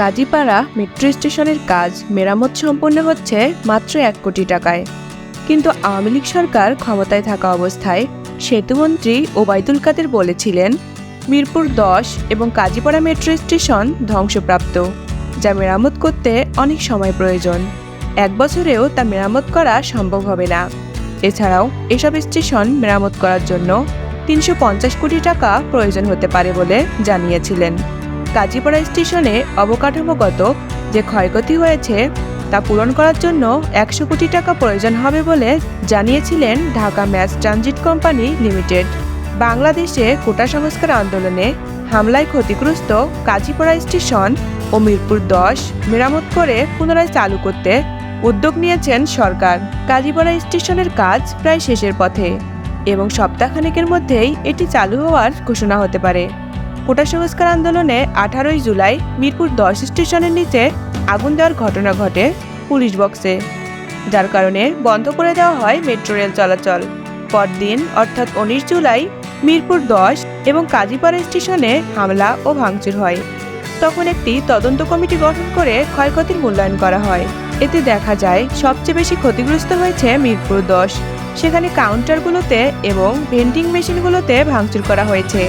Kazipara metro স্টেশনের কাজ মেরামত সম্পন্ন হচ্ছে মাত্র 1 কোটি টাকায়। কিন্তু আওয়ামী লীগ সরকার ক্ষমতায় থাকা অবস্থায় সেতুমন্ত্রী ওবায়দুল কাদের বলেছিলেন, মিরপুর 10 এবং কাজীপাড়া মেট্রো স্টেশন ধ্বংসপ্রাপ্ত, যা মেরামত করতে অনেক সময় প্রয়োজন। 1 বছরেও তা মেরামত করা সম্ভব হবে না। এছাড়াও এসব স্টেশন মেরামত করার জন্য 350 কোটি টাকা প্রয়োজন হতে পারে বলে জানিয়েছিলেন। কাজীপাড়া স্টেশনে অবকাঠামোগত যে ক্ষয়ক্ষতি হয়েছে তা পূরণ করার জন্য 100 কোটি টাকা প্রয়োজন হবে বলে জানিয়েছিলেন Dhaka mass transit company limited. বাংলাদেশে কোটা সংস্কার আন্দোলনে হামলায় ক্ষতিগ্রস্ত কাজীপাড়া স্টেশন ও মিরপুর 10 মেরামত করে পুনরায় চালু করতে উদ্যোগ নিয়েছেন সরকার। কাজীপাড়া স্টেশনের কাজ প্রায় শেষের পথে এবং সপ্তাহখানেকের মধ্যেই এটি চালু হওয়ার ঘোষণা হতে পারে। কোটা সংস্কার আন্দোলনে 18 জুলাই মিরপুর 10 স্টেশনের নিচে আগুন দেওয়ার ঘটনা ঘটে পুলিশ বক্সে, যার কারণে বন্ধ করে দেওয়া হয় মেট্রো রেল চলাচল। পরদিন অর্থাৎ 19 জুলাই মিরপুর 10 এবং কাজীপাড়া স্টেশনে হামলা ও ভাঙচুর হয়। তখন একটি তদন্ত কমিটি গঠন করে ক্ষয়ক্ষতির মূল্যায়ন করা হয়। এতে দেখা যায় সবচেয়ে বেশি ক্ষতিগ্রস্ত হয়েছে মিরপুর 10। সেখানে কাউন্টারগুলোতে এবং ভেন্ডিং মেশিনগুলোতে ভাঙচুর করা হয়েছে।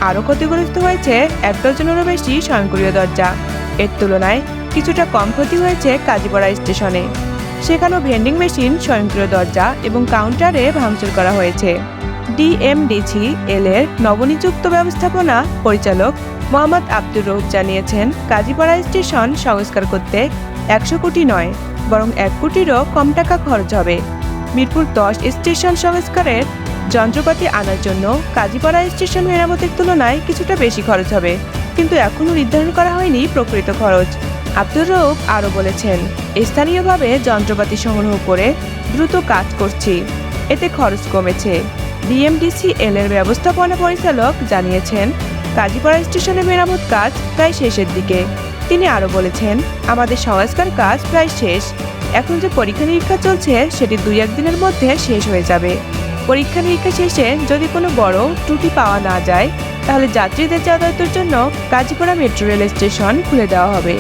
আরও ক্ষতিগ্রস্ত হয়েছে 1 ডজনেরও বেশি স্বয়ংক্রিয় দরজা। এর তুলনায় কিছুটা কম ক্ষতি হয়েছে কাজীপাড়া স্টেশনে। সেখানেও ভেন্ডিং মেশিন, স্বয়ংক্রিয় দরজা এবং কাউন্টারে ভাঙচুর করা হয়েছে। ডিএমডিসিএল এর নবনিযুক্ত ব্যবস্থাপনা পরিচালক মোহাম্মদ আব্দুর রউফ জানিয়েছেন, কাজীপাড়া স্টেশন সংস্কার করতে 100 কোটি নয়, বরং 1 কোটিরও কম টাকা খরচ হবে। মিরপুর 10 স্টেশন সংস্কারের যন্ত্রপাতি আনার জন্য কাজীপাড়া স্টেশন মেরামতের তুলনায় কিছুটা বেশি খরচ হবে, কিন্তু এখনও নির্ধারণ করা হয়নি প্রকৃত খরচ। আব্দুর রউফ আরও বলেছেন, স্থানীয়ভাবে যন্ত্রপাতি সংগ্রহ করে দ্রুত কাজ করছি, এতে খরচ কমেছে। ডিএমডিসিএল এর ব্যবস্থাপনা পরিচালক জানিয়েছেন, কাজীপাড়া স্টেশনের মেরামত কাজ প্রায় শেষের দিকে। তিনি আরও বলেছেন, আমাদের সংস্কার কাজ প্রায় শেষ। এখন যে পরীক্ষা নিরীক্ষা চলছে সেটি 2-1 দিনের মধ্যে শেষ হয়ে যাবে। পরীক্ষা নিরীক্ষা শেষে যদি কোনো বড় ত্রুটি পাওয়া না যায়, তাহলে যাত্রীদের যাতায়াতের জন্য কাজীপাড়া মেট্রো রেল স্টেশন খুলে দেওয়া হবে।